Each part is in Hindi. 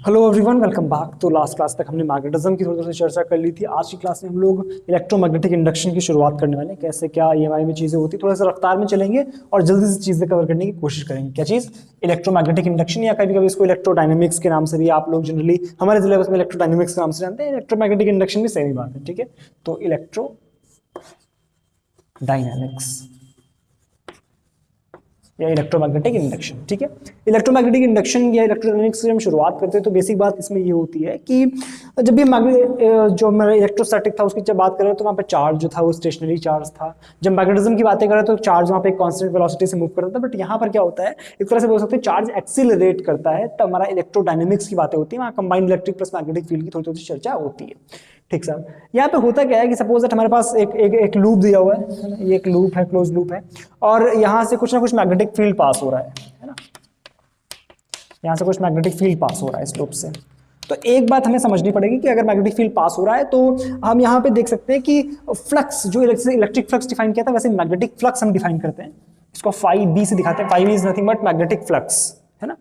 Hello everyone, welcome back. तो लास्ट क्लास तक हमने मैग्नेटिज्म की थोड़ी सी चर्चा कर ली थी। आज की क्लास में हम लोग इलेक्ट्रोमैग्नेटिक इंडक्शन की शुरुआत करने वाले हैं। कैसे क्या ईएमआई में चीज़ें होती, थोड़ा सा रफ्तार में चलेंगे और जल्दी से चीज़ें कवर करने की कोशिश करेंगे। क्या चीज़? इलेक्ट्रोमैग्नेटिक इंडक्शन, या कभी कभी इसको इलेक्ट्रोडायनेमिक्स के नाम से भी आप लोग जनरली हमारे सिलेबस में इलेक्ट्रोडायनेमिक्स के नाम से जानते हैं। इलेक्ट्रोमैग्नेटिक इंडक्शन भी सेम ही बात है, ठीक है। तो इलेक्ट्रो डायनेमिक्स या इलेक्ट्रोमैग्नेटिक इंडक्शन, ठीक है। इलेक्ट्रोमैग्नेटिक इंडक्शन या इलेक्ट्रोडायनेमिक्स से हम शुरुआत करते हैं तो बेसिक बात इसमें ये होती है कि जब भी जो हमारा इलेक्ट्रोस्टैटिक था उसकी जब बात करें तो वहाँ पे चार्ज जो था वो स्टेशनरी चार्ज था। जब मैग्नेटिज्म की बातें करें तो चार्ज वहाँ पे एक कांस्टेंट वेलोसिटी से मूव करता था। बट यहाँ पर क्या होता है, एक तरह से बोल सकते हैं चार्ज एक्सीलरेट करता है। तब हमारा इलेक्ट्रोडायनेमिक्स की बातें होती है, वहाँ combined electric plus magnetic field की थोड़ी थोड़ी चर्चा होती है, ठीक सर। यहाँ पे होता क्या है कि सपोज दैट हमारे पास एक लूप दिया हुआ है, ये एक लूप है, क्लोज लूप है, और यहाँ से कुछ ना कुछ मैग्नेटिक फील्ड पास हो रहा है ना। यहाँ से कुछ मैग्नेटिक फील्ड पास हो रहा है इस लूप से। तो एक बात हमें समझनी पड़ेगी कि अगर मैग्नेटिक फील्ड पास हो रहा है तो हम यहाँ पे देख सकते हैं कि फ्लक्स, जो इलेक्ट्रिक फ्लक्स डिफाइन किया था वैसे मैग्नेटिक फ्लक्स हम डिफाइन करते हैं। इसको फाई बी से दिखाते हैं। Phi B is nothing but magnetic flux, है ना।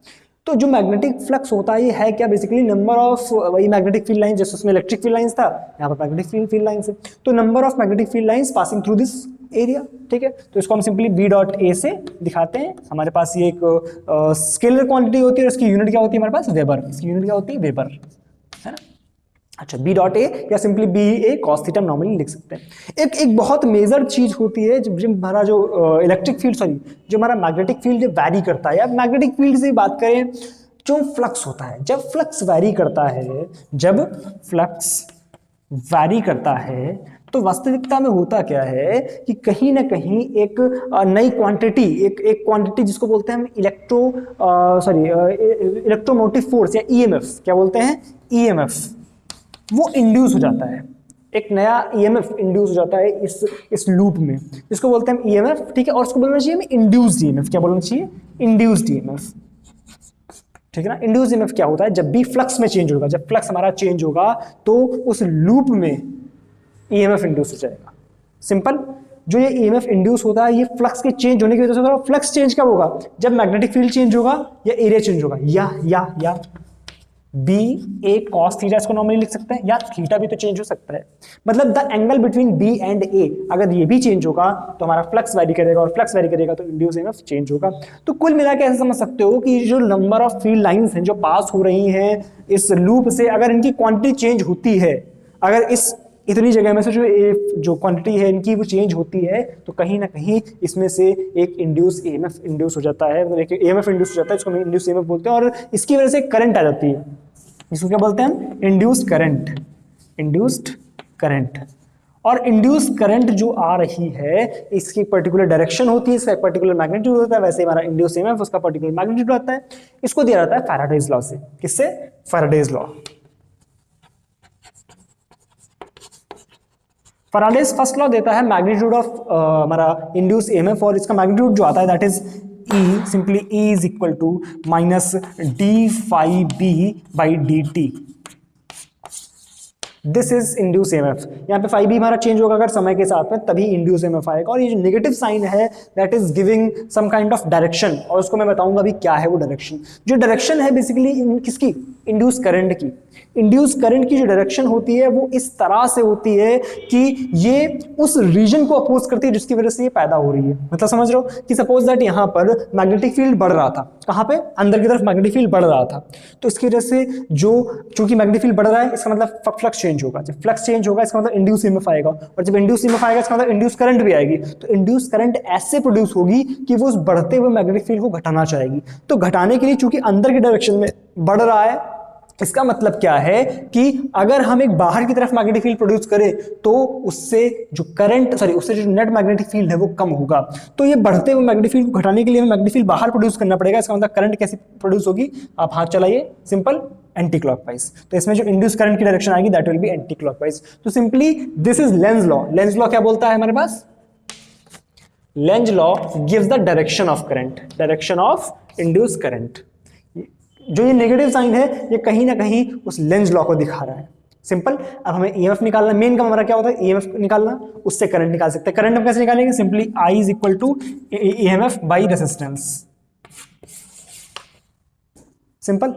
तो जो मैग्नेटिक फ्लक्स होता है ये है क्या, बेसिकली नंबर ऑफ वही मैग्नेटिक फील्ड लाइन, जैसे उसमें इलेक्ट्रिक फील्ड लाइंस था, यहाँ पर मैग्नेटिक फील्ड लाइंस है। तो number of magnetic field lines passing through this area, ठीक है। तो इसको हम सिंपली बी डॉट ए से दिखाते हैं। हमारे पास ये एक स्केलर क्वांटिटी होती है और इसकी यूनिट क्या होती है हमारे पास, वेबर। इसकी यूनिट क्या होती है, वेबर, है ना। अच्छा, बी डॉट ए या सिंपली बी ए कॉस थीटा नॉर्मली लिख सकते हैं। एक बहुत मेजर चीज होती है जब हमारा जो इलेक्ट्रिक फील्ड, सॉरी जो हमारा मैग्नेटिक फील्ड वैरी करता है, या मैग्नेटिक फील्ड से बात करें, जो फ्लक्स होता है, जब फ्लक्स वैरी करता है, जब फ्लक्स वैरी करता है तो वास्तविकता में होता क्या है कि कहीं ना कहीं एक नई क्वांटिटी, एक क्वांटिटी जिसको बोलते हैं हम इलेक्ट्रोमोटिव फोर्स या ईएमएफ, क्या बोलते हैं, ईएमएफ, वो इंड्यूस हो जाता है। एक नया ईएमएफ इंड्यूस हो जाता है इस लूप में, जिसको बोलते हैं हम ईएमएफ, ठीक है। और उसको बोलना चाहिए हमें इंड्यूस्ड ईएमएफ। क्या बोलना चाहिए, इंड्यूस्ड ईएमएफ, ठीक है ना। इंड्यूस्ड ईएमएफ क्या होता है, जब भी फ्लक्स में चेंज होगा, जब फ्लक्स हमारा चेंज होगा तो उस लूप में ईएमएफ इंड्यूस हो जाएगा। सिंपल। जो ये ईएमएफ इंड्यूस होता है ये फ्लक्स के चेंज होने की वजह से होगा। फ्लक्स चेंज कब होगा, जब मैग्नेटिक फील्ड चेंज होगा या एरिया चेंज होगा, या बी ए कॉस थीटा इसको नॉर्मली लिख सकते हैं, या थीटा भी तो चेंज हो सकता है। मतलब the angle between B and A, अगर ये भी चेंज होगा तो हमारा फ्लक्स वैरी करेगा, और फ्लक्स वैरी करेगा तो इंड्यूस ईएमएफ चेंज होगा। तो कुल मिला के ऐसे समझ सकते हो कि जो नंबर ऑफ फील्ड लाइंस हैं जो पास हो रही हैं इस लूप से, अगर इनकी क्वांटिटी चेंज होती है, अगर इस इतनी जगह में से जो क्वांटिटी है इनकी वो चेंज होती है, तो कहीं ना कहीं इसमें से एक इंड्यूस ईएमएफ इंड्यूस हो जाता है, मतलब एक ईएमएफ इंड्यूस हो जाता है, इसको हम इंड्यूस ईएमएफ बोलते हैं। और इसकी वजह से करंट आ जाती है, इसको क्या बोलते हैं हम, इंड्यूस्ड करंट, इंड्यूस्ड करंट। और इंड्यूस्ड करंट जो आ रही है इसकी पर्टिकुलर डायरेक्शन होती है, इसका एक पर्टिकुलर मैग्नीट्यूड होता है। वैसे हमारा इंड्यूस ईएमएफ उसका पर्टिकुलर मैग्नीट्यूड आता है। इसको दिया जाता है फैराडेज लॉ से। किससे, Faraday's law. Faraday's first law देता है मैग्नीट्यूड ऑफ हमारा इंड्यूस ईएमएफ, और इसका मैग्नीट्यूड जो आता है that is E, simply E is equal to minus d phi B by D t. This is induce EMF. यहाँ पे फाई बी हमारा चेंज होगा अगर समय के साथ में, तभी इंड्यूस ईएमएफ आएगा। और ये जो नेगेटिव साइन है that is giving some kind of direction, और उसको मैं बताऊंगा अभी क्या है वो डायरेक्शन। जो डायरेक्शन है बेसिकली किसकी, इंड्यूस करंट की। इंड्यूस करंट की जो डायरेक्शन होती है वो इस तरह से होती है कि ये उस रीजन को अपोज करती है जिसकी वजह से ये पैदा हो रही है। मतलब समझ रहे हो कि सपोज दैट यहाँ पर मैग्नेटिक फील्ड बढ़ रहा था, कहाँ पे, अंदर की तरफ मैग्नेटिक फील्ड बढ़ रहा था, तो इसकी वजह से चूंकि मैग्नेटिक फील्ड बढ़ रहा है इसका मतलब फ्लक्स चेंज होगा। जब फ्लक्स चेंज होगा इसका मतलब इंड्यूस ईएमएफ आएगा, और जब इंड्यूस ईएमएफ आएगा इसका मतलब इंड्यूस करंट भी आएगी। तो इंड्यूस करंट ऐसे प्रोड्यूस होगी कि वो उस बढ़ते हुए मैग्नेटिक फील्ड को घटाना चाहेगी। तो घटाने के लिए चूंकि अंदर की डायरेक्शन में बढ़ रहा है, इसका मतलब क्या है कि अगर हम एक बाहर की तरफ मैग्नेटिक फील्ड प्रोड्यूस करें तो उससे जो नेट मैग्नेटिक फील्ड है वो कम होगा। तो ये बढ़ते हुए मैग्नेटिक फील्ड को घटाने के लिए हमें मैग्नेटिक फील्ड बाहर प्रोड्यूस करना पड़ेगा। इसका मतलब करंट कैसे प्रोड्यूस होगी, आप हाथ चलाइए, सिंपल, एंटी क्लॉकवाइज। तो इसमें जो इंड्यूस करंट की डायरेक्शन आएगी that will be anti clockwise. तो simply this is Lenz law. Lenz law क्या बोलता है हमारे पास, Lenz law gives the direction of current, direction of induce current. जो ये नेगेटिव साइन है ये कहीं ना कहीं उस लेंज लॉ को दिखा रहा है। सिंपल। अब हमें ईएमएफ निकालना, मेन काम हमारा क्या होता है, ईएमएफ निकालना, उससे करंट निकाल सकते हैं। करंट हम कैसे निकालेंगे, simply I is equal to EMF by resistance. Simple.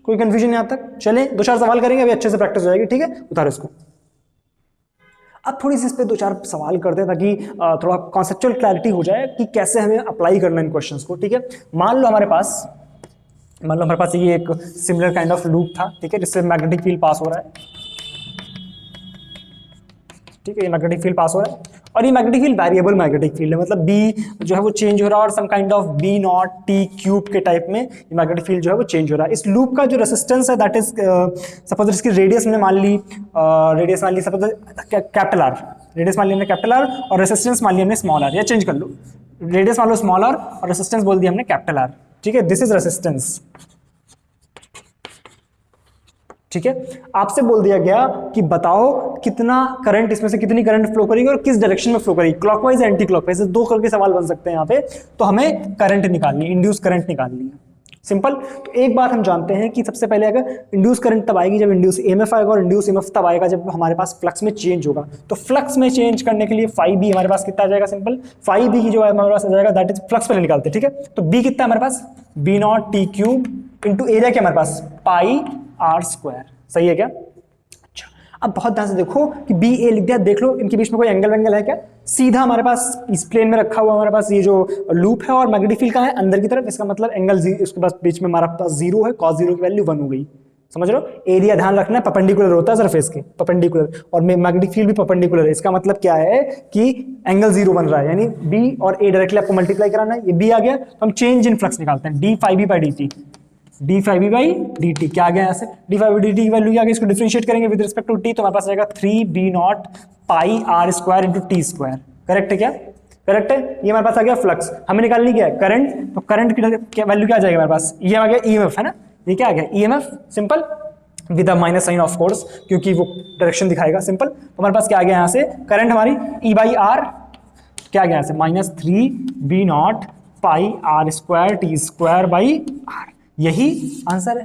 कोई कंफ्यूजन यहां तक? चले 2-4 सवाल करेंगे, अभी अच्छे से प्रैक्टिस हो जाएगी, ठीक है? उतारो इसको। अब थोड़ी सी इस पे 2-4 सवाल करते हैं ताकि थोड़ा कॉन्सेप्चुअल क्लैरिटी हो जाए कि कैसे हमें अप्लाई करना है इन क्वेश्चंस को, ठीक है? मान लो हमारे पास ये एक सिमिलर काइंड ऑफ लूप था, ठीक है, जिससे मैग्नेटिक फील्ड पास हो रहा है, ठीक है, ये मैग्नेटिक फील्ड पास हो रहा है और ये magnetic field variable magnetic field है, मतलब बी जो है वो चेंज हो रहा है और some kind of B not T cube के टाइप में ये मैग्नेटिक फील्ड जो है वो चेंज हो रहा है। इस लूप का जो रेसिस्टेंस है दैट इज सपोज इसकी रेडियस ने मान ली सपोज कैपिटल आर, रेडियस मान ली हमने कैपिटल आर और रेसिस्टेंस मान ली हमने स्मॉल आर, या चेंज कर लो, रेडियस मान लो स्मॉल आर और रेसिस्टेंस बोल दिया हमने कैपिटल आर, ठीक है, दिस इज रेसिस्टेंस, ठीक है। आपसे बोल दिया गया कि बताओ कितना करंट, इसमें से कितनी करंट फ्लो करेगी और किस डायरेक्शन में फ्लो करेगी, क्लॉकवाइज एंटी क्लॉकवाइज, 2 करके सवाल बन सकते हैं यहाँ पे। तो हमें करंट निकालनी है, इंड्यूस करंट निकालनी है, सिंपल। तो एक बात हम जानते हैं कि सबसे पहले अगर इंड्यूस करंट तब आएगी जब इंड्यूस ईएमएफ आएगा, और इंड्यूस ईएमएफ तब आएगा जब हमारे पास फ्लक्स में चेंज होगा। तो फ्लक्स में चेंज करने के लिए फाई बी हमारे पास कितना आ जाएगा, सिंपल फाई बी की जो है हमारे पास आ जाएगा दैट इज फ्लक्स पहले निकालते हैं, ठीक है। तो बी कितना हमारे पास, B not T cube into area क्या हमारे पास पाई आर स्क्वायर, सही है क्या? अच्छा, अब बहुत ध्यान से देखो कि बी ए लिख दिया, देख लो इनके बीच में कोई एंगल वेंगल है क्या? सीधा हमारे पास इस प्लेन में रखा हुआ हमारे पास ये जो लूप है और मैग्नेटिक फील्ड का है अंदर की तरफ, इसका मतलब एंगल इसके पास बीच में हमारा पास 0 है, cos 0 की वैल्यू 1 हो गई, समझ रहे हो? एरिया ध्यान रखना है परपेंडिकुलर होता है सरफेस के, परपेंडिकुलर, और मैग्नेटिक फील्ड भी परपेंडिकुलर है। इसका मतलब क्या है कि एंगल 0 बन रहा है, यानी बी और ए डायरेक्टली आपको मल्टीप्लाई कराना है। ये बी आ गया तो हम चेंज इन फ्लक्स निकालते हैं, D phi B by D T, D phi B by D T क्या आ गया यहाँ से, D phi B D T की वैल्यू क्या आ गई, इसको डिफरेंशिएट करेंगे विद रिस्पेक्ट टू टी, तो हमारे पास आएगा 3 B not pi R square into T square, correct है क्या? करेक्ट है। ये हमारे पास आ गया फ्लक्स, हमें निकालनी क्या है, करंट, तो करंट की वैल्यू क्या आ जाएगा हमारे पास, ये आ गया ईएमएफ है ना, ये क्या आ गया EMF, simple with a minus sign of course क्योंकि वो डायरेक्शन दिखाएगा, सिंपल। तो हमारे पास क्या आ गया यहाँ से, करंट हमारी ई बाई आर क्या आ गया यहाँ से, -3 B not pi R square T square by R, यही आंसर है।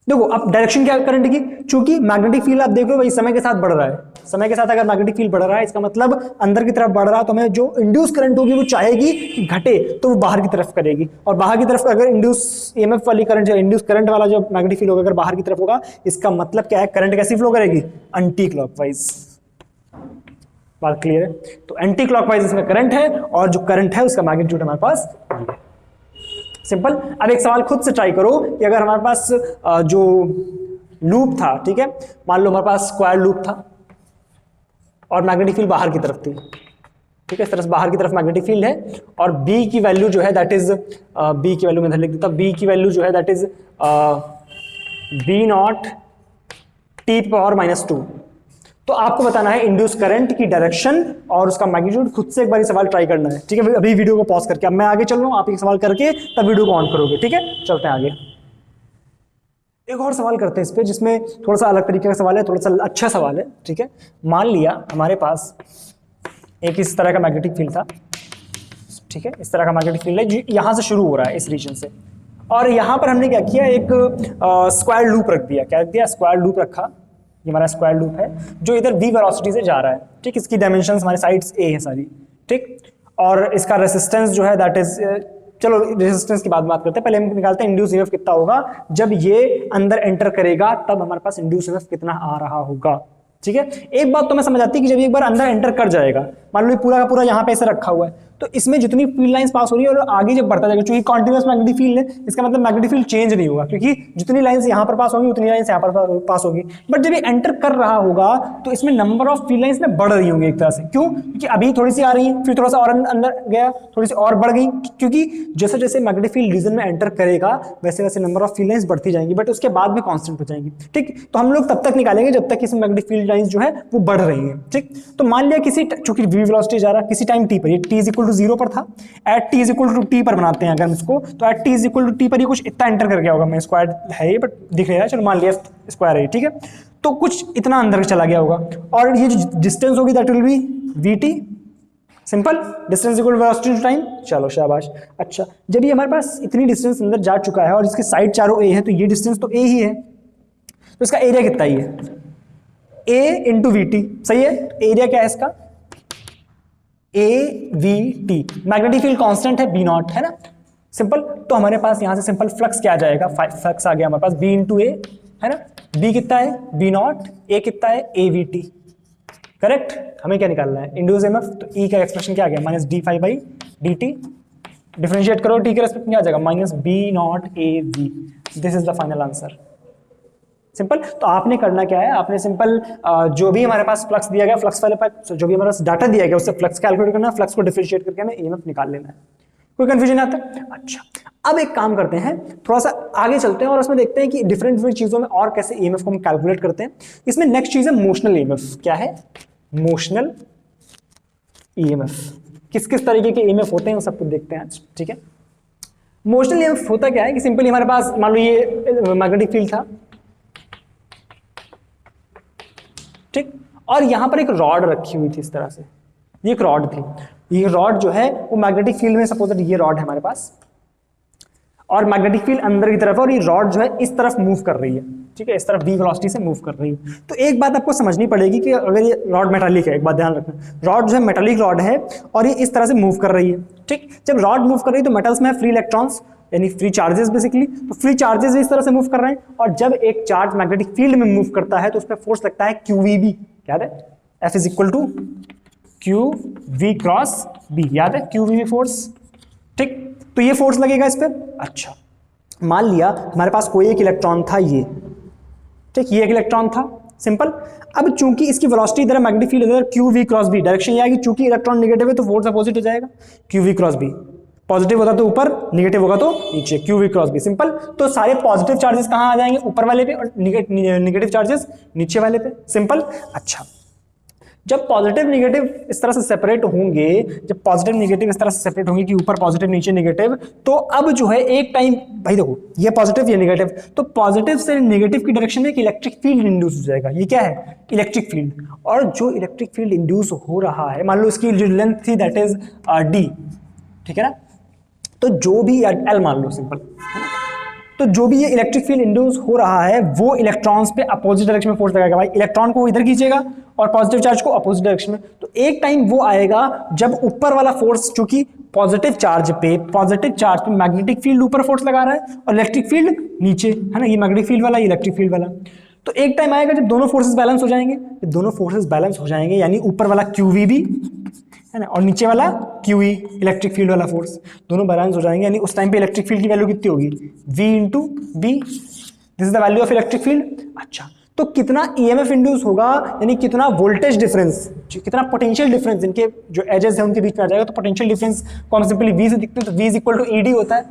देखो अब डायरेक्शन क्या करंट की, चूंकि मैग्नेटिक फील्ड आप देख लो भाई समय के साथ बढ़ रहा है, समय के साथ अगर मैग्नेटिक फील्ड बढ़ रहा है इसका मतलब अंदर की तरफ बढ़ रहा है, तो हमें जो इंड्यूस करंट होगी वो चाहेगी कि घटे, तो वो बाहर की तरफ करेगी, और बाहर की तरफ अगर इंड्यूस ईएमएफ वाली करंट, जो इंड्यूस करंट वाला जो मैग्नेटिक फील्ड होगा अगर बाहर की तरफ होगा, इसका मतलब क्या है, करंट कैसी फ्लो करेगी, एंटी क्लॉकवाइज। बात क्लियर है? तो एंटी क्लॉकवाइज इसमें करंट है और जो करंट है उसका मैग्नीट्यूड हमारे पास सिंपल। अब एक सवाल खुद से ट्राई करो कि अगर हमारे पास जो लूप था, ठीक है, मान लो हमारे पास स्क्वायर लूप था और मैग्नेटिक फील्ड बाहर की तरफ थी, ठीक है, इस तरह से बाहर की तरफ मैग्नेटिक फील्ड है और बी की वैल्यू जो है दैट इज बी की वैल्यू मैं इधर लिख देता हूं, बी की वैल्यू जो है that is B not T power -2। तो आपको बताना है इंड्यूस करंट की डायरेक्शन और उसका मैग्नीट्यूड, खुद से एक बार सवाल ट्राई करना है, ठीक है। अभी वीडियो को पॉज करके, अब मैं आगे चल रहा हूं, आप एक सवाल करके तब वीडियो को ऑन करोगे, ठीक है। चलते हैं आगे, एक और सवाल करते हैं इस पे, जिसमें थोड़ा सा अलग तरीके का सवाल है, थोड़ा सा अच्छा सवाल है, ठीक है। मान लिया हमारे पास एक इस तरह का मैग्नेटिक फील्ड था, ठीक है, इस तरह का मैग्नेटिक फील्ड है जो यहां से शुरू हो रहा है इस रीजन से, और यहां पर हमने क्या किया, एक स्क्वायर लूप रख दिया, क्या रख दिया, स्क्वायर लूप रखा, ये हमारा स्क्वायर लूप है जो इधर v वेलोसिटी से जा रहा है, ठीक, इसकी डायमेंशंस हमारी साइड्स a है सारी, ठीक, और इसका रेजिस्टेंस जो है दैट इज, चलो रेजिस्टेंस की बात करते हैं, पहले हम निकालते हैं इंड्यूस ईएमएफ कितना होगा, जब ये अंदर एंटर करेगा तब हमारे पास इंड्यूस ईएमएफ कितना आ रहा होगा, ठीक है। एक बात तो मैं समझ आती है कि जब एक बार अंदर एंटर कर जाएगा, मान लो पूरा का पूरा यहाँ पे ऐसे रखा हुआ है, तो इसमें जितनी फील्ड लाइंस पास हो रही है और आगे जब बढ़ता जाएगा, क्योंकि कॉन्टिन्यूअस मैग्नेटिक फील्ड है, इसका मतलब मैग्नेटिक फील्ड चेंज नहीं होगा, क्योंकि जितनी लाइंस यहाँ पर पास होंगी उतनी लाइंस यहाँ पर पास होगी। बट जब ये एंटर कर रहा होगा तो इसमें नंबर ऑफ फील्ड लाइंस बढ़ रही होंगी एक तरह से, क्यों, क्योंकि अभी थोड़ी सी आ रही है, फिर थोड़ा सा और अंदर गया, थोड़ी सी और बढ़ गई, क्योंकि जैसे जैसे मैग्नेटिक फील्ड रीजन में एंटर करेगा वैसे वैसे नंबर ऑफ फील्ड लाइंस बढ़ती जाएंगी, बट उसके बाद भी कॉन्स्टेंट हो जाएंगी, ठीक। तो हम लोग तब तक निकालेंगे जब तक इस मैग्नेटिक फील्ड लाइंस जो है वो बढ़ रही है, ठीक। तो मान लिया किसी, चूंकि v वेलोसिटी जा रहा है किसी टाइम t पर, ये t = 0 पर था, एट t = t पर बनाते हैं अगर इसको, तो एट t = t पर ये कुछ इतना एंटर कर गया होगा, मैं स्क्वायर है ये बट दिख रहा है, चलो मान लिया स्क्वायर है, ठीक है, तो कुछ इतना अंदर चला गया होगा, और ये जो डिस्टेंस होगी that will be vt, simple, distance equal velocity to time, चलो शाबाश। अच्छा, जब ये हमारे पास इतनी डिस्टेंस अंदर जा चुका है और इसके साइड चारों a है, तो ये डिस्टेंस तो a ही है, तो इसका एरिया कितना ही है, a इंटू वी टी, सही है। एरिया क्या है इसका, A V T, magnetic field constant है बी नॉट, है ना, सिंपल। तो हमारे पास यहाँ से सिंपल फ्लक्स क्या आ जाएगा, फ्लक्स आ गया हमारे पास B इंटू ए, है ना। B कितना है B नॉट, A कितना है AVT, करेक्ट। हमें क्या निकालना है इंड्यूस EMF, तो E का एक्सप्रेशन क्या आ गया माइनस d∅dt, डिफरेंशिएट करो T के रेस्पेक्ट में क्या आ जाएगा minus B not AV, this is the final answer. Simple. तो आपने करना क्या है, आपने सिंपल जो भी हमारे पास फ्लक्स दिया गया, फ्लक्स वाले पास जो भी हमारे पास डाटा दिया गया उससे फ्लक्स कैलकुलेट करना, फ्लक्स को डिफरेंशिएट करके हमें EMF निकाल लेना है। कोई कंफ्यूजन आता है? अच्छा, अब एक काम करते हैं, थोड़ा सा आगे चलते हैं और उसमें देखते हैं कि डिफरेंट डिफरेंट चीजों में और कैसे EMF को हम कैलकुलेट करते हैं। इसमें नेक्स्ट चीज है मोशनल EMF। क्या है मोशनल EMF, किस किस तरीके के EMF होते हैं वो सब कुछ देखते हैं आज, ठीक है। मोशनल EMF होता क्या है कि सिंपली हमारे पास मान लो ये मैग्नेटिक फील्ड था, ठीक, और यहां पर एक रॉड रखी हुई थी इस तरह से, ये एक रॉड थी, ये रॉड जो है वो मैग्नेटिक फील्ड में, सपोज ये रॉड है हमारे पास और मैग्नेटिक फील्ड अंदर की तरफ है और ये रॉड जो है इस तरफ मूव कर रही है, ठीक है, इस तरफ v वेलोसिटी से मूव कर रही है। तो एक बात आपको समझनी पड़ेगी कि अगर ये रॉड मेटालिक है, एक बात ध्यान रखना, रॉड जो है मेटालिक रॉड है और ये इस तरह से मूव कर रही है, ठीक। जब रॉड मूव कर रही है तो मेटल्स में फ्री इलेक्ट्रॉन्स यानी फ्री चार्जेस बेसिकली, तो फ्री चार्जेस इस तरह से मूव कर रहे हैं और जब एक चार्ज मैग्नेटिक फील्ड में मूव करता है तो उस पर फोर्स लगता है QVB, याद है F is equal to QV cross B, याद है QVB फोर्स, ठीक। तो ये फोर्स लगेगा इस पर। अच्छा, मान लिया हमारे पास कोई एक इलेक्ट्रॉन था ये, ठीक, ये एक इलेक्ट्रॉन था, सिंपल। अब चूंकि इसकी वेलोसिटी इधर है, मैग्नेटिक फील्ड इधर, QV क्रॉस B, डायरेक्शन ये आएगी, चूंकि इलेक्ट्रॉन नेगेटिव है तो फोर्स अपोजिट हो जाएगा, QV क्रॉस B, पॉजिटिव होता तो ऊपर, नेगेटिव होगा तो नीचे, QV क्रॉस B, सिंपल। तो सारे पॉजिटिव चार्जेस कहां आ जाएंगे, ऊपर वाले पे, और नेगेटिव चार्जेस नीचे वाले पे, सिंपल। अच्छा, जब पॉजिटिव नेगेटिव इस तरह से सेपरेट होंगे, जब पॉजिटिव नेगेटिव इस तरह से सेपरेट होंगे कि ऊपर पॉजिटिव नीचे नेगेटिव, तो अब जो है एक टाइम, भाई देखो ये पॉजिटिव ये नेगेटिव, तो पॉजिटिव से नेगेटिव की डायरेक्शन में एक इलेक्ट्रिक फील्ड इंड्यूस हो जाएगा, ये क्या है इलेक्ट्रिक फील्ड। और जो इलेक्ट्रिक फील्ड इंड्यूस हो रहा है, मान लो इसकी जो लेंथ थी दैट इज D, ठीक है ना, तो जो भी L मान लो सिंपल, तो जो भी ये इलेक्ट्रिक फील्ड इंड्यूस हो रहा है वो इलेक्ट्रॉन्स पे अपोजिट डायरेक्शन में फोर्स लगाएगा, भाई इलेक्ट्रॉन को इधर खींचेगा और पॉजिटिव चार्ज को अपोजिट डायरेक्शन में। तो एक टाइम वो आएगा जब ऊपर वाला फोर्स, चूंकि पॉजिटिव चार्ज पे मैग्नेटिक फील्ड ऊपर फोर्स लगा रहा है और इलेक्ट्रिक फील्ड नीचे, है ना, ये मैग्नेटिक फील्ड वाला, ये इलेक्ट्रिक फील्ड वाला। तो एक टाइम आएगा जब दोनों फोर्सेस बैलेंस हो जाएंगे, दोनों फोर्सेस बैलेंस हो जाएंगे यानी ऊपर वाला QVB, है ना, और नीचे वाला QE इलेक्ट्रिक फील्ड वाला फोर्स, दोनों बैलेंस हो जाएंगे, यानी उस टाइम पे इलेक्ट्रिक फील्ड की वैल्यू कितनी होगी V into B, this is the value of electric field. अच्छा, तो कितना EMF इंड्यूस होगा, यानी कितना वोल्टेज डिफरेंस, कितना पोटेंशियल डिफरेंस इनके जो एजेस है उनके बीच में आ जाएगा। तो पोटेंशियल डिफरेंस को हम सिंपली V से दिखते हैं, तो V is equal to ED होता है,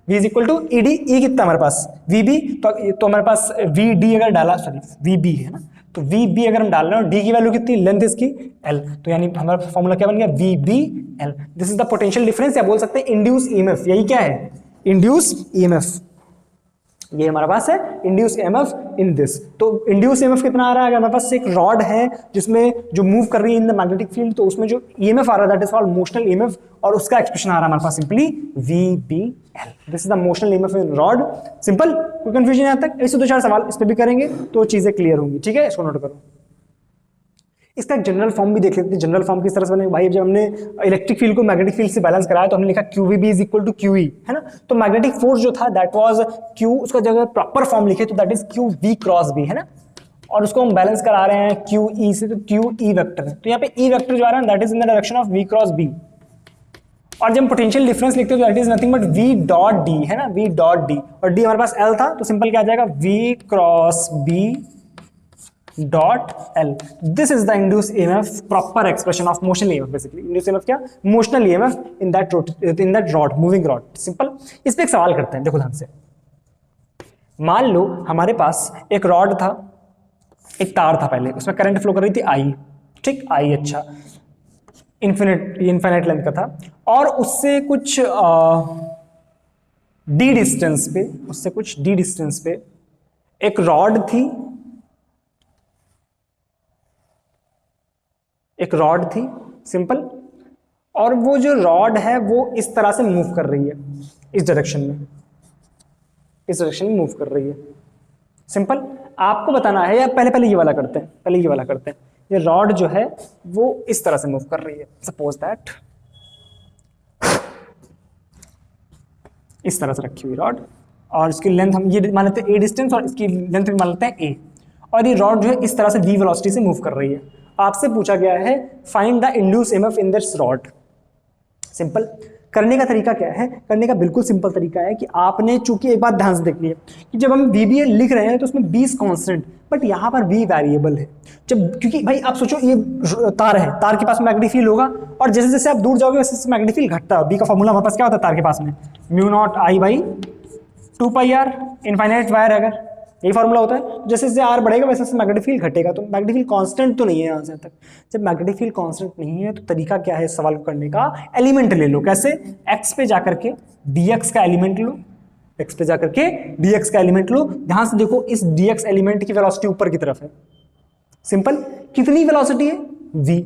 V is equal to ED, E कितना हमारे पास VB, तो हमारे पास VD अगर डाला, सॉरी VB है ना, तो VB अगर हम डाल रहे हैं, D की वैल्यू कितनी, लेंथ इसकी L, तो यानी हमारा फॉर्मूला क्या बन गया VBL, this is the potential difference, या बोल सकते हैं इंड्यूस EMF, यही क्या है इंड्यूस EMF, ये हमारे पास है इंड्यूस EMF इन दिस। तो इंड्यूस EMF कितना आ रहा है, अगर हमारे पास एक रॉड है जिसमें जो मूव कर रही है इन द मैग्नेटिक फील्ड, तो उसमें जो EMF आ रहा है that is called motional EMF, और उसका एक्सप्रेशन आ रहा है हमारे पास simply VBL, this is the motional EMF in rod, simple. कोई कंफ्यूजन यहां तक? ऐसे दो चार सवाल इस पे भी करेंगे तो चीजें क्लियर होंगी, ठीक है, इसको नोट करो। इसका जनरल फॉर्म भी देख लेते हैं, जनरल फॉर्म किस तरह से बनेगा। भाई जब हमने इलेक्ट्रिक फील्ड को मैग्नेटिक फील्ड से बैलेंस कराया तो हमने लिखा QVB is equal to QE, है ना, तो मैग्नेटिक फोर्स जो था दैट वाज Q, उसका जगह प्रॉपर फॉर्म लिखे तो that is QV cross B, है ना, और उसको हम बैलेंस करा रहे हैं QE से, तो QE वेक्टर है, तो यहाँ पे E वेक्टर जो आ रहा है that is in the direction of V cross B, और जब हम पोटेंशियल डिफरेंस लिखते हैं तो that is nothing but V dot D, है ना, V डॉट D, और D हमारे पास L था तो सिंपल क्या आ जाएगा V cross B dot L, this is the induce EMF, proper expression of motional EMF, basically induce EMF क्या, motional EMF in that rod, moving rod, simple. इस पे एक सवाल करते हैं, देखो ध्यान से, मान लो हमारे पास एक रॉड था, एक तार था, पहले उसमें करंट फ्लो कर रही थी I, ठीक, I, अच्छा, इन्फिनिट लेंथ का था, और उससे कुछ D डिस्टेंस पे एक रॉड थी, सिंपल, और वो जो रॉड है वो इस तरह से मूव कर रही है, इस डायरेक्शन में मूव कर रही है, सिंपल। आपको बताना है, या पहले ये वाला करते हैं, ये रॉड जो है वो इस तरह से मूव कर रही है, सपोज दैट इस तरह से रखी हुई रॉड, और इसकी लेंथ हम ये मान लेते हैं a डिस्टेंस और इसकी लेंथ भी मान लेते हैं a, और ये रॉड जो है इस तरह से v वेलोसिटी से मूव कर रही है। आपसे पूछा गया है find the induce EMF in this rod. Simple करने का तरीका क्या है, करने का बिल्कुल सिंपल तरीका है कि आपने चूंकि एक बात ध्यान से देख ली कि जब हम VBL लिख रहे हैं तो उसमें B कांस्टेंट, बट यहाँ पर V वेरिएबल है। जब क्योंकि भाई आप सोचो ये तार है, तार के पास मैग्नेटिक फील्ड होगा और जैसे जैसे आप दूर जाओगे वैसे मैग्नेटिक फील्ड घटता है। B का फॉर्मूला हमारे पास क्या होता है तार के पास में, μ0I/2πr, इनफाइनाइट वायर अगर यही फॉर्मूला होता है। जैसे जैसे आर बढ़ेगा वैसे वैसे मैग्नेटिक फील्ड घटेगा, तो मैग्नेटिक फील्ड कांस्टेंट तो नहीं है यहाँ से तक। जब मैग्नेटिक फील्ड कांस्टेंट नहीं है तो तरीका क्या है इस सवाल को करने का, एलिमेंट ले लो। कैसे, एक्स पे जाकर के dx का एलिमेंट लो, एक्स पे जाकर के dx का एलिमेंट लो। ध्यान से देखो इस dx एलिमेंट की वेलोसिटी ऊपर की तरफ है। सिंपल, कितनी वेलोसिटी है v,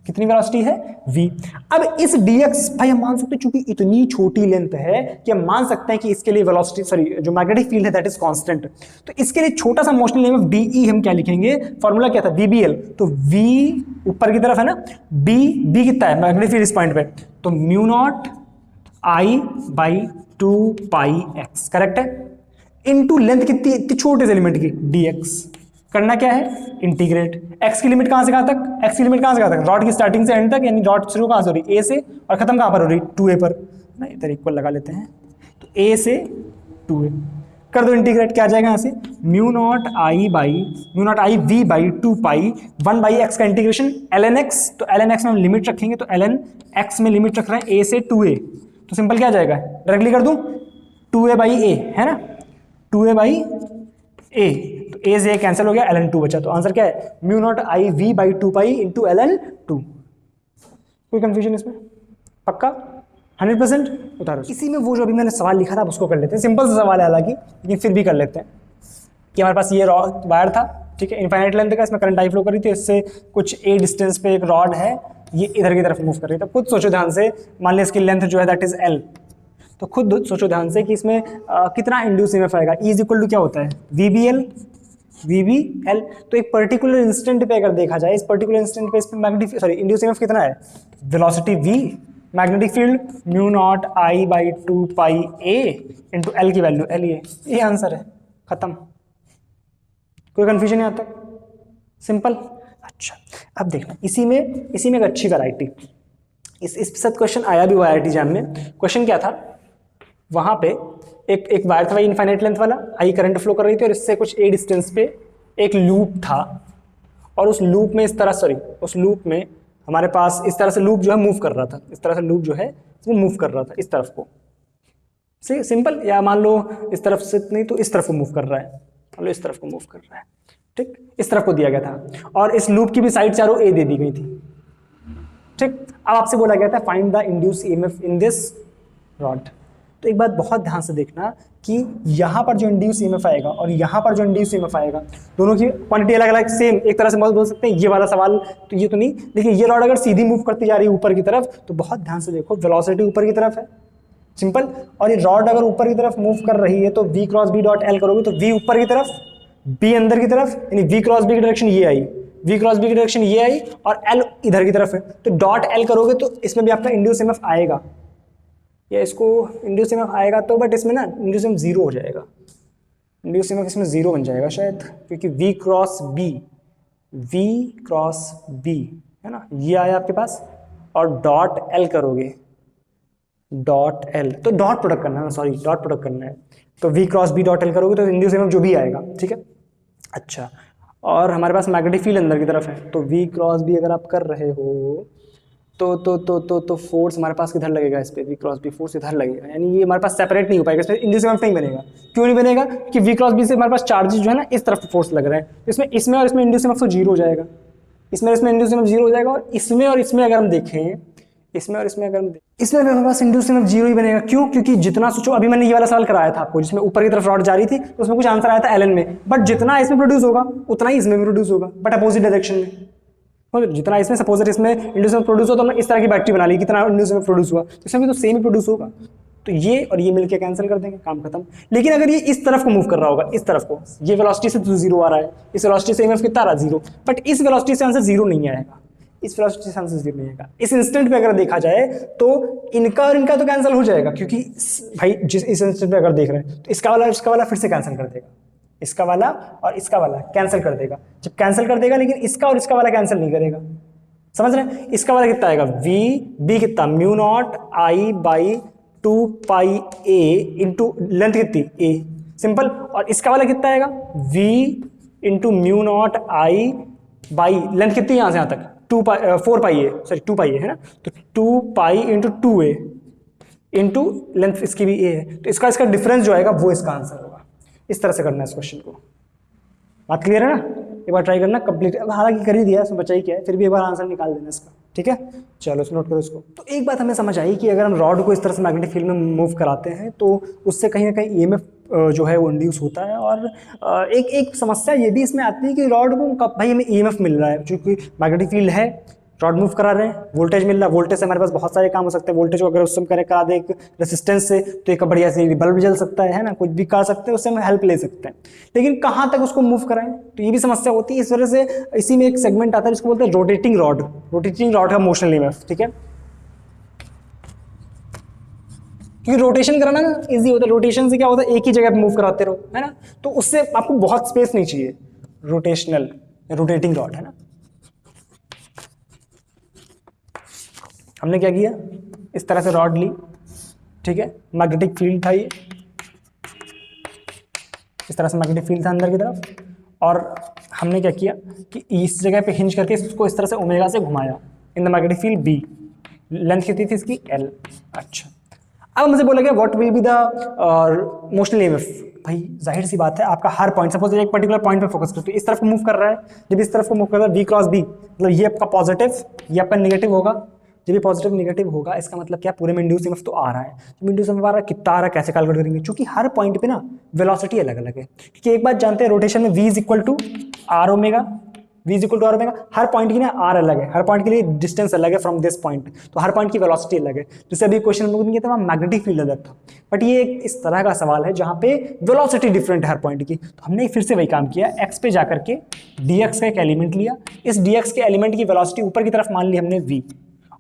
कितनी वेलोसिटी है v। अब इस dx भाई हम मान सकते हैं चूंकि इतनी छोटी लेंथ है कि हम मान सकते हैं कि इसके लिए वेलोसिटी सॉरी जो मैग्नेटिक फील्ड है दैट इज कांस्टेंट, तो इसके लिए छोटा सा मोशनल ईएमएफ de हम क्या लिखेंगे, फॉर्मूला क्या था VBL, तो v ऊपर की तरफ है ना, b कितना है मैग्नेटिक फील्ड इस पॉइंट पे, तो μ0I/2πx करेक्ट है, इनटू लेंथ कितनी इतनी छोटे से एलिमेंट की dx। करना क्या है, इंटीग्रेट। x की लिमिट कहां से कहां तक, x की लिमिट कहां से कहां तक, रॉड की स्टार्टिंग से एंड तक, यानी रॉड शुरू कहां से हो रही a से और खत्म कहां पर हो रही 2a पर, ना इधर इक्वल लगा लेते हैं, तो a से 2a कर दो इंटीग्रेट, क्या आ जाएगा यहाँ से μ0I/2π 1/x का इंटीग्रेशन ln x, तो ln x में हम लिमिट रखेंगे तो ln x में लिमिट रख रहे हैं a से 2a, तो सिंपल क्या आ जाएगा, डायरेक्टली कर दूं 2a/a है ना, 2a/a, तो a से a कैंसिल हो गया, ln2 बचा, तो आंसर क्या है μ0I/2π इंटू ln2। कोई कंफ्यूजन इसमें, पक्का 100% उतारो। इसी में वो जो अभी मैंने सवाल लिखा था उसको कर लेते हैं, सिंपल सा सवाल है हालांकि, लेकिन फिर भी कर लेते हैं कि हमारे पास ये वायर था, ठीक है, इनफाइनाइट लेंथ का, इसमें करंट आई फ्लो कर रही थी, इससे कुछ a डिस्टेंस पे एक रॉड है, ये इधर की तरफ मूव कर रही है। तो खुद सोचो ध्यान से, मान लिया इसकी लेंथ जो है दैट इज l, तो खुद सोचो ध्यान से कि इसमें कितना इंड्यूस ईएमएफ आएगा। E इज इक्वल टू क्या होता है VBL, तो एक पर्टिकुलर इंस्टेंट पे अगर देखा जाए, इस पर्टिकुलर इंस्टेंट पे इस पे मैग्नेटिक सॉरी इंड्यूस ईएमएफ कितना है, velocity v, magnetic field μ0I/2πa into l की वैल्यू l, ये आंसर है, खत्म। कोई कंफ्यूजन यहाँ तक, सिंपल। अच्छा अब देखना इसी में एक अच्छी वैरायटी, इस साथ क्वेश्चन आया भी हुआ IIT एग्जाम में। क्वेश्चन क्या था, वहां पे एक वायर था इनफाइनाइट लेंथ वाला, आई करंट फ्लो कर रही थी और इससे कुछ a डिस्टेंस पे एक लूप था, और उस लूप में उस लूप में हमारे पास इस तरह से लूप जो है मूव कर रहा था, इस तरह से लूप जो है वो मूव कर रहा था इस तरफ को, सिंपल, या मान लो इस तरफ से नहीं तो इस तरफ को मूव कर रहा है, मान लो इस तरफ को मूव कर रहा है, ठीक, इस तरफ को दिया गया था, और इस लूप की भी साइड चारों a दे दी गई थी, ठीक। अब आपसे बोला गया था find the induce EMF in this rod. तो एक बात बहुत ध्यान से देखना कि यहाँ पर जो इंड्यूस ईएमएफ आएगा और यहाँ पर जो इंड्यूस ईएमएफ आएगा, दोनों की क्वांटिटी अलग अलग, सेम एक तरह से बोल सकते हैं, ये वाला सवाल तो ये तो नहीं, लेकिन ये रॉड अगर सीधी मूव करती जा रही है ऊपर की तरफ, तो बहुत ध्यान से देखो वेलोसिटी ऊपर की तरफ है, सिंपल, और ये रॉड अगर ऊपर की तरफ मूव कर रही है तो v cross b dot l करोगे तो v ऊपर की तरफ, b अंदर की तरफ, यानी v क्रॉस b की डायरेक्शन ये आई, v क्रॉस b की डायरेक्शन ये आई, और l इधर की तरफ है, तो डॉट l करोगे तो इसमें भी आपका इंड्यूस ईएमएफ आएगा, या इसको इंड्यूस ईएमएफ आएगा तो, बट इसमें ना इंड्यूस ईएमएफ जीरो हो जाएगा, इंड्यूस ईएमएफ इसमें जीरो बन जाएगा शायद, क्योंकि v क्रॉस b है ना, ये आया आपके पास, और डॉट l करोगे, डॉट l, तो डॉट प्रोडक्ट करना है, सॉरी डॉट प्रोडक्ट करना है, तो v cross b dot l करोगे तो इंड्यूस ईएमएफ जो भी आएगा, ठीक है। अच्छा, और हमारे पास मैग्नेटिक फील्ड अंदर की तरफ है, तो v क्रॉस b अगर आप कर रहे हो तो फोर्स हमारे पास किधर लगेगा, इस पे v क्रॉस b फोर्स इधर लगेगा, यानी ये हमारे पास सेपरेट नहीं हो पाएगा, इसमें इंड्यूस ईएमएफ नहीं बनेगा। क्यों नहीं बनेगा, कि v क्रॉस b से हमारे पास चार्जेस जो है ना इस तरफ फोर्स लग रहे हैं, इसमें और इसमें इंड्यूस ईएमएफ तो जीरो हो जाएगा, इसमें इंड्यूस ईएमएफ जीरो हो जाएगा, और इसमें अगर हम देखें, इसमें हमारे पास इंड्यूस ईएमएफ जीरो ही बनेगा। क्यों, क्योंकि जितना सोचो, अभी मैंने ये वाला सवाल कराया था आपको जिसमें ऊपर की तरफ रॉड जा रही थी, तो उसमें कुछ आंसर आया था ln में, बट जितना इसमें प्रोड्यूस होगा उतना ही इसमें भी प्रोड्यूस होगा, बट अपोजिट डायरेक्शन में, जितना इसमें सपोज इसमें इंड्यूस ईएमएफ प्रोड्यूस हो तो हमने इस तरह की बैटरी बना ली, कितना इंड्यूस ईएमएफ प्रोड्यूस हुआ, तो इसमें भी तो सेम ही प्रोड्यूस होगा, तो ये और ये मिलकर कैंसिल कर देंगे, काम खत्म। लेकिन अगर ये इस तरफ को मूव कर रहा होगा, इस तरफ को, ये वेलोसिटी से तो जीरो आ रहा है, इस वेलोसिटी से ईएमएफ कितना आ रहा है जीरो, बट इस वेलोसिटी से आंसर जीरो नहीं आएगा, इस वेलोसिटी से सेंसिटिव नहीं आएगा। इस इंस्टेंट पे अगर देखा जाए तो इनका और इनका तो कैंसिल हो जाएगा, क्योंकि भाई जिस इस इंस्टेंट पे अगर देख रहे हैं तो इसका वाला फिर से कैंसिल कर देगा, इसका वाला और इसका वाला कैंसिल कर देगा। जब कैंसिल कर देगा लेकिन इसका और इसका वाला कैंसिल नहीं करेगा, समझ रहे हैं? इसका वाला कितना आएगा, वी बी कितना mu not I by 2 pi A into length कितनी ए, सिंपल। और इसका वाला कितना आएगा, V into mu not I by length कितनी यहां से यहां तक 4 पाई ए, सॉरी 2 पाई ए है ना, तो 2 pi into 2a into length इसकी भी ए है, तो इसका डिफरेंस जो आएगा वो इसका आंसर होगा। इस तरह से करना है इस क्वेश्चन को। बात क्लियर है ना? एक बार ट्राई करना कंप्लीट, हालांकि कर ही दिया इसमें बचा ही क्या है, फिर भी एक बार आंसर निकाल देना इसका, ठीक है? चलो इस नोट करो इसको। तो एक बात हमें समझ आई कि अगर हम रॉड को इस तरह से मैग्नेटिक फील्ड में मूव कराते हैं तो उससे कहीं ना कहीं ईएमएफ जो है वो इंड्यूस होता है। और एक समस्या ये भी इसमें आती है कि रॉड को भाई हमें ईएमएफ मिल रहा है, क्योंकि मैग्नेटिक फील्ड है, रॉड मूव करा रहे हैं, वोल्टेज मिल रहा है, वोल्टेज से हमारे पास बहुत सारे काम हो सकते हैं। वोल्टेज को अगर उससे कनेक्ट करा दे एक रेसिस्टेंस से तो एक बढ़िया से बल्ब जल सकता है ना, कुछ भी कर सकते हैं, उससे हम हेल्प ले सकते हैं। लेकिन कहाँ तक उसको मूव कराएं, तो ये भी समस्या होती है। इस वजह से इसी में एक सेगमेंट आता है जिसको बोलते हैं रोटेटिंग रॉड। रोटेटिंग रॉड का मोशनल ईएमएफ, ठीक है? क्योंकि रोटेशन कराना ना इजी होता है, रोटेशन से क्या होता है एक ही जगह पे मूव कराते रहो, है ना, तो उससे आपको बहुत स्पेस नहीं चाहिए। रोटेशनल रोटेटिंग रॉड है ना, हमने क्या किया, इस तरह से रॉड ली, ठीक है, मैग्नेटिक फील्ड था ये, इस तरह से मैग्नेटिक फील्ड था अंदर की तरफ, और हमने क्या किया कि इस जगह पे हिंज करके इसको इस तरह से ओमेगा से घुमाया in the magnetic field B. Length कितनी थी इसकी, एल। अच्छा, अब मुझे बोला गया what will be the motional EMF. भाई जाहिर सी बात है, आपका हर पॉइंट, सपोज एक पर्टिकुलर पॉइंट पे फोकस करते हो, इस तरफ मूव कर रहा है, जब इस तरफ को मूव कर रहा है वी क्रॉस बी, मतलब ये आपका पॉजिटिव, ये आपका नेगेटिव होगा। जब भी पॉजिटिव नेगेटिव होगा इसका मतलब क्या, पूरे में इंड्यूस ईएमएफ तो आ रहा है। जब इंड्यूस ईएमएफ आ रहा है, कितना आ रहा है, कैसे कैलकुलेट करेंगे, क्योंकि हर पॉइंट पे ना वेलोसिटी अलग अलग है। क्योंकि एक बात जानते हैं, रोटेशन में v is equal to R omega, v is equal to R omega. हर पॉइंट की ना आर अलग है, हर पॉइंट के लिए डिस्टेंस अलग है फ्रॉम दिस पॉइंट, तो हर पॉइंट की वेलोसिटी अलग है। जैसे अभी क्वेश्चन में नहीं किया था, वहाँ मैग्नेटिक फील्ड अलग था, बट ये एक इस तरह का सवाल है जहाँ पे वेलोसिटी डिफरेंट है हर पॉइंट की। तो हमने फिर से वही काम किया, x पे जाकर के dx का एक एलिमेंट लिया, इस dx के एलिमेंट की वेलोसिटी ऊपर की तरफ मान ली हमने v,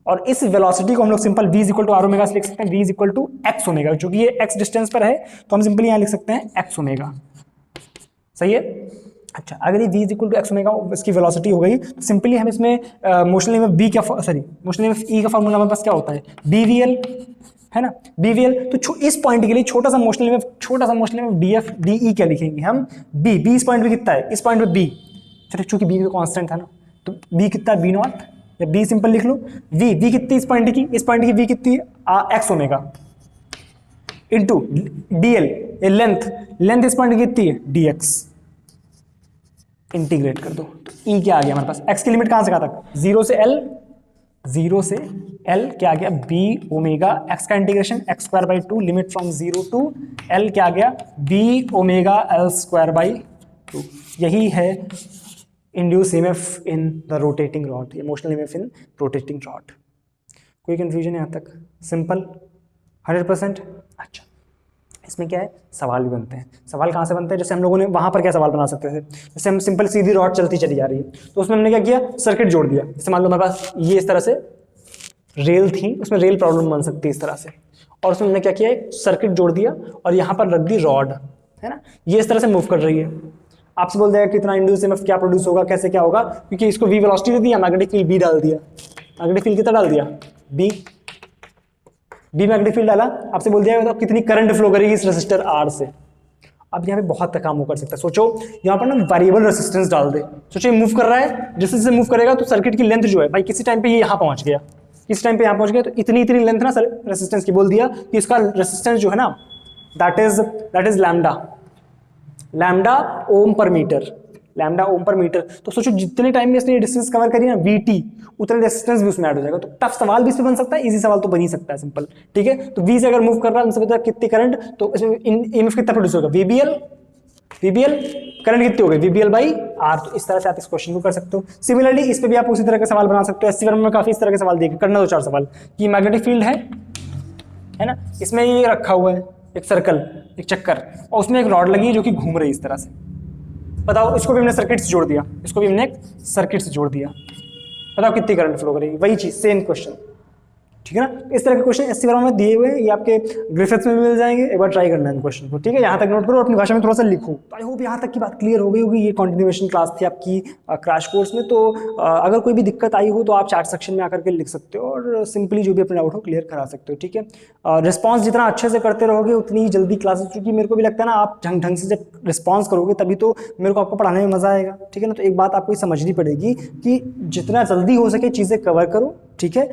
और इस वेलोसिटी को हम लोग simple v is equal to R omega से लिख सकते हैं, v is equal to X omega, क्योंकि ये x डिस्टेंस पर है तो हम सिंपली यहाँ लिख सकते हैं x ओमेगा। सही है? अच्छा, अगर ये v is equal to X omega इसकी वेलोसिटी हो गई तो सिंपली हम इसमें मोशनल ईएमएफ b क्या, सॉरी मोशनल ईएमएफ e का फॉर्मूला हमारे पास क्या होता है, bvl, है ना, bvl। तो इस पॉइंट के लिए छोटा सा मोशनल ईएमएफ df de क्या लिखेंगे हम, b इस पॉइंट पे कितना है, इस पॉइंट पे b, चलो चूंकि b तो कांस्टेंट था ना, तो b कितना है, b नॉट, या b सिंपल लिख लो, v कितनी इस पॉइंट की v कितनी x omega into dl, length इस पॉइंट की कितनी है dx, इंटीग्रेट कर दो तो e क्या आ गया हमारे पास, x की लिमिट कहां से कहां तक, 0 से l क्या आ गया, b ओमेगा, x का integration x square by 2, limit from 0 to l क्या आ गया, b omega l square by 2। यही है induce EMF in the rotating rod, emotional EMF in rotating rod. कोई कंफ्यूजन है यहाँ तक? सिंपल 100%। अच्छा, इसमें क्या है, सवाल भी बनते हैं। सवाल कहाँ से बनते हैं, जैसे हम लोगों ने वहाँ पर क्या सवाल बना सकते थे, जैसे हम सिंपल सीधी रॉड चलती चली जा रही है तो उसमें हमने क्या किया, सर्किट जोड़ दिया। जैसे मान लो हमारे पास ये इस तरह से रेल थी, उसमें रेल प्रॉब्लम बन सकती है इस तरह से, और उसमें हमने क्या किया, एक सर्किट जोड़ दिया और यहाँ पर रख दी रॉड, है ना, ये इस तरह से मूव कर रही है। आपसे बोल देगा कितना इंड्यूस ईएमएफ क्या प्रोड्यूस होगा, कैसे क्या होगा, क्योंकि इसको v वेलोसिटी दे दिया, मैग्नेटिक फील्ड b डाल दिया, मैग्नेटिक फील्ड कितना डाल दिया, b मैग्नेटिक फील्ड डाला। आपसे बोल दिया तो कितनी करंट फ्लो करेगी इस रेसिस्टर R से। अब यहाँ पे बहुत काम हो कर सकता है। सोचो यहाँ पर ना वेरिएबल रेसिस्टेंस डाल दे, सोचो मूव कर रहा है, जैसे जैसे मूव करेगा तो सर्किट की लेंथ जो है भाई, किसी टाइम पे ये यहाँ पहुंच गया, किसी टाइम पे यहाँ पहुंच गया, तो इतनी लेंथ ना रेसिस्टेंस की बोल दिया कि इसका रेसिस्टेंस जो है ना दैट इज लैम्डा ओम पर मीटर। तो सोचो जितने टाइम में इसने डिस्टेंस कवर करी ना vt, उतने रेजिस्टेंस भी उसमें ऐड हो जाएगा। तो टफ सवाल भी इसमें बन सकता है, इजी सवाल तो बन ही सकता है सिंपल, ठीक है। तो v से अगर मूव कर रहा है, हमसे पता है कितनी करंट, तो इसमें ईएमएफ कितना प्रोड्यूस होगा, vbl करंट कितनी हो गई, vbl बाई r। तो इस तरह से आप इस क्वेश्चन को कर सकते हो। सिमिलरली इस पे भी आप उसी तरह के सवाल बना सकते हो। SC में काफी इस तरह के सवाल दिए, करना 2-4 सवाल कि मैग्नेटिक फील्ड है ना, इसमें ये रखा हुआ है एक सर्कल, एक चक्कर, और उसमें एक रॉड लगी है जो कि घूम रही है इस तरह से। बताओ, इसको भी हमने सर्किट से जोड़ दिया, बताओ कितनी करंट फ्लो करेगी, वही चीज़ सेम क्वेश्चन, ठीक है ना। इस तरह के क्वेश्चन एससी वाला में दिए हुए हैं, ये आपके ग्रिफिथ्स में भी मिल जाएंगे, एक बार ट्राई करना है क्वेश्चन को, ठीक है। यहाँ तक नोट करो, अपनी भाषा में थोड़ा सा लिखो। तो आई होप यहाँ तक की बात क्लियर हो गई होगी। ये कंटिन्यूएशन क्लास थी आपकी क्रैश कोर्स में। तो अगर कोई भी दिक्कत आई हो तो आप चैट सेक्शन में आकर के लिख सकते हो और सिंपली जो भी अपने डाउट हो क्लियर करा सकते हो, ठीक है। रिस्पॉन्स जितना अच्छे से करते रहोगे उतनी ही जल्दी क्लासेस, क्योंकि मेरे को भी लगता है ना, आप ढंग से जब रिस्पॉन्स करोगे तभी तो मेरे को आपको पढ़ाने में मजा आएगा, ठीक है ना। तो एक बात आपको समझनी पड़ेगी कि जितना जल्दी हो सके चीज़ें कवर करो, ठीक है,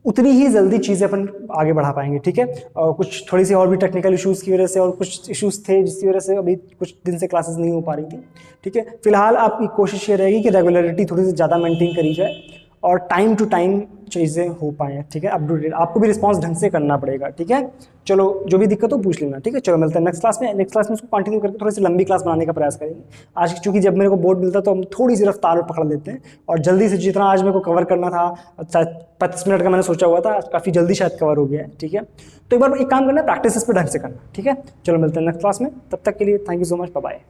उतनी ही जल्दी चीज़ें अपन आगे बढ़ा पाएंगे, ठीक है। कुछ थोड़ी सी और भी टेक्निकल इश्यूज़ की वजह से और कुछ इश्यूज़ थे जिसकी वजह से अभी कुछ दिन से क्लासेस नहीं हो पा रही थी, ठीक है। फिलहाल आपकी कोशिश ये रहेगी कि रेगुलरिटी थोड़ी सी ज़्यादा मेंटेन करी जाए और टाइम टू टाइम चीज़ें हो पाएँ, ठीक है। अप टू डेट आपको भी रिस्पॉन्स ढंग से करना पड़ेगा, ठीक है। चलो जो भी दिक्कत हो पूछ लेना, ठीक है। चलो मिलते हैं नेक्स्ट क्लास में। नेक्स्ट क्लास में उसको कंटिन्यू करके थोड़ी सी लंबी क्लास बनाने का प्रयास करेंगे। आज चूंकि जब मेरे को बोर्ड मिलता है तो हम थोड़ी सी रफ्तार पकड़ लेते हैं और जल्दी से, जितना आज मेरे को कवर करना था, 25 मिनट का मैंने सोचा हुआ था, काफ़ी जल्दी शायद कवर हो गया है, ठीक है। तो एक बार एक काम करना, प्रैक्टिस इस पर ढंग से करना, ठीक है। चलो मिलते हैं नेक्स्ट क्लास में, तब तक के लिए thank you so much, bye bye.